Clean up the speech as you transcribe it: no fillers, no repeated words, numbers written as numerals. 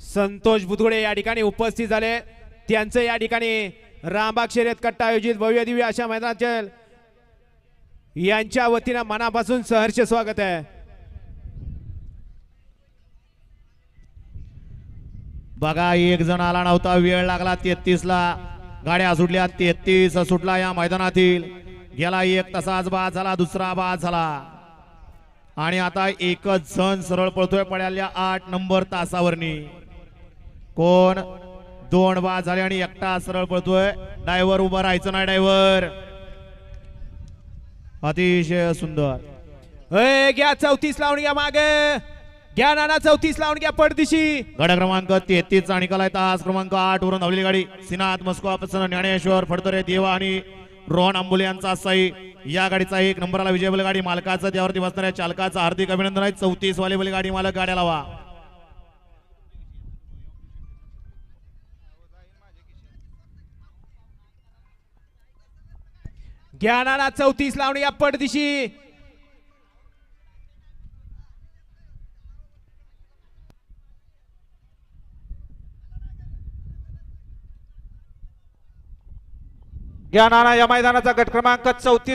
संतोष बुधगुडे या ठिकाणी उपस्थित झाले। त्यांचं या ठिकाणी रामबाग शर्यत कट्टा आयोजित भव्य दिव्य अशा मैदानाच्या यांच्या वतीने मनापासून सहर्ष स्वागत आहे। बघा एक जण आला नव्हता, वेळ लागला 33 ला, गाड्या सुटल्या 33 सुटला या मैदानातील। गेला एक तसाच बाद झाला, दुसरा बाद झाला आणि आता एकच जण सरळ पळतोय पड्याल्या 8 नंबर तासावरनी। कोण? 2 बाद झाले आणि एकटा सरळ पळतोय। ड्रायव्हर उभा राहायचं नाही, ड्रायव्हर। अतिशय सुंदर। घ्या 34 लावून घ्या, मागे घ्या नाना, 34 लावून घ्या पडदिशी। गड क्रमांक 33 चा निकाल आहे। तास क्रमांक 8 वरून धावलेली गाडी सिनात मस्को ज्ञानेश्वर फडतरे देवा आणि रोहन आंबोले यांचा साई। या गाडीचा 1 नंबरला विजय बैलगाडी मालकाचा, त्यावरती बसणाऱ्या चालकाचा हार्दिक अभिनंदन आहे। 34 वाले बैलगाडी मालक गाड्या लावा। घ्या नाना, 34 लावून घ्या पडदिशी। घ्या नाना, या मैदानाचा गट क्रमांक 34